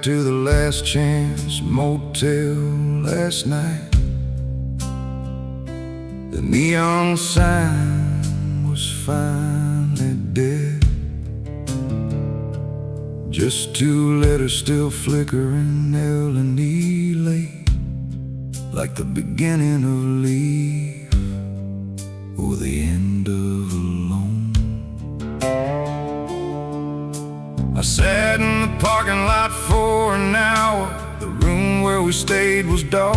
back to the Last Chance Motel last night. The neon sign was finally dead. Just two letters still flickering LED light, like the beginning of a leaf or the end of a loan. I sat in the parking lot for an hour. The room where we stayed was dark.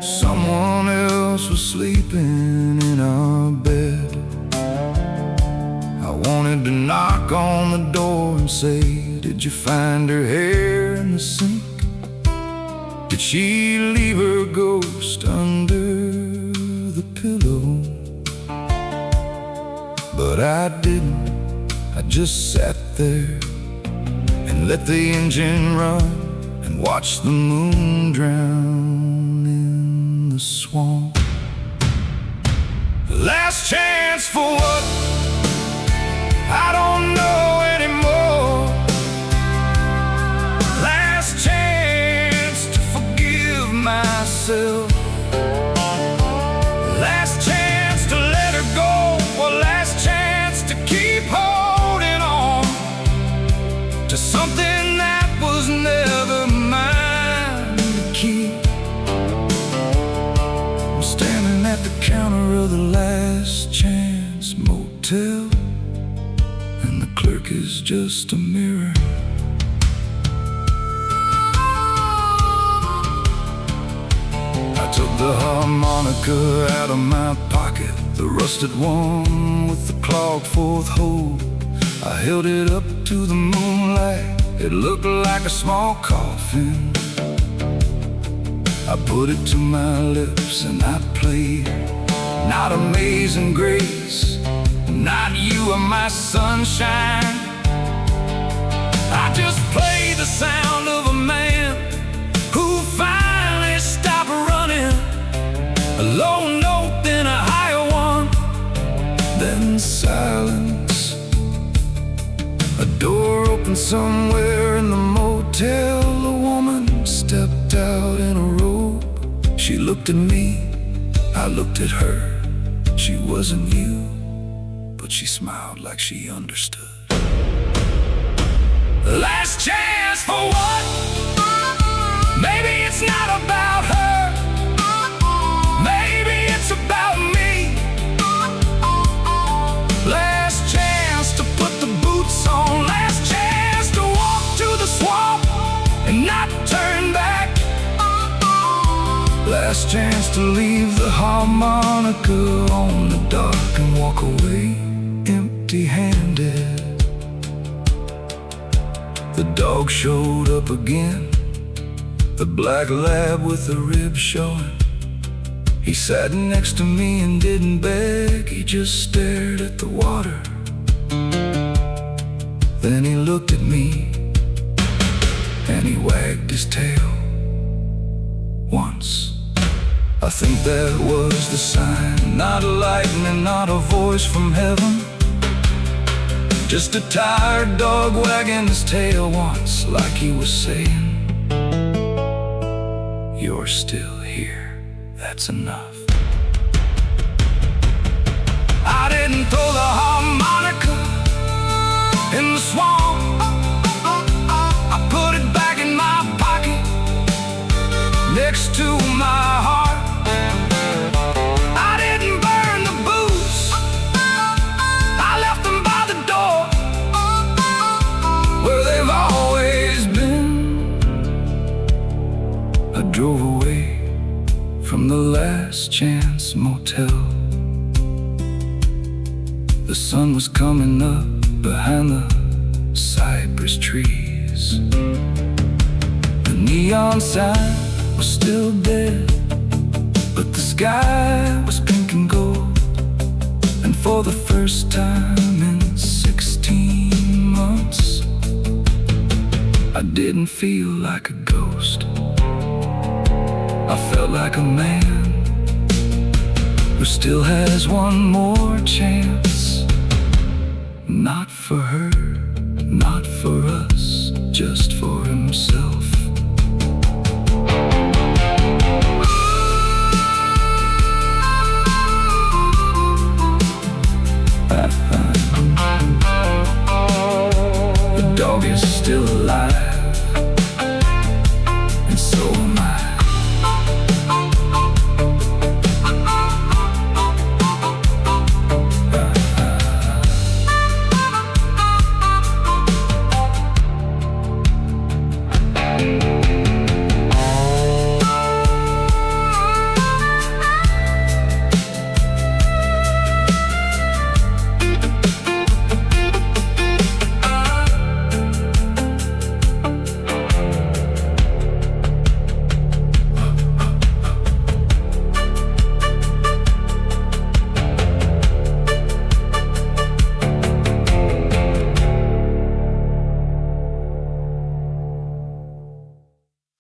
Someone else was sleeping in our bed. I wanted to knock on the door and say, did you find her hair in the sink? Did she leave her ghost under the pillow? But I didn't. I just sat there and let the engine run and watched the moon drown in the swamp. Last chance for what? I don't know anymore. Last chance to forgive myself. Last chance to let her go. Or last chance to keep holding on to something that was never mine to keep. I'm standing at the counter of the Last Chance Motel, and the clerk is just a mirror. I took the harmonica out of my pocket, the rusted one with the clogged fourth hole. I held it up to the moonlight. It looked like a small coffin. I put it to my lips and I played, not Amazing Grace, not You Are My Sunshine. I just played the sound of a man who finally stopped running. A low note, then a higher one, then silence. A door opened somewhere in the motel. A woman stepped out in a robe. She looked at me, I looked at her. She wasn't you, but she smiled like she understood. Last chance for what? Maybe it's not about her. Maybe it's about me. Last chance to put the boots on. Last chance to walk to the swamp and not turn back. Last chance to leave the harmonica on the dock and walk away empty-handed. The dog showed up again, the black lab with the ribs showing. He sat next to me and didn't beg, he just stared at the water. Then he looked at me and he wagged his tail once. I think that was the sign, not a lightning, not a voice from heaven. Just a tired dog wagging his tail once, like he was saying, you're still here, that's enough. I didn't throw the harmonica in the swamp. I put it back in my pocket, next to my heart. I didn't burn the boots, I left them by the door, where they've always been. I drove away from the Last Chance Motel. The sun was coming up behind the cypress trees. The neon sign was still there, but the sky was pink and gold. And for the first time in 16 months, I didn't feel like a ghost. I felt like a man who still has one more chance. Not for her, not for us, just for himself.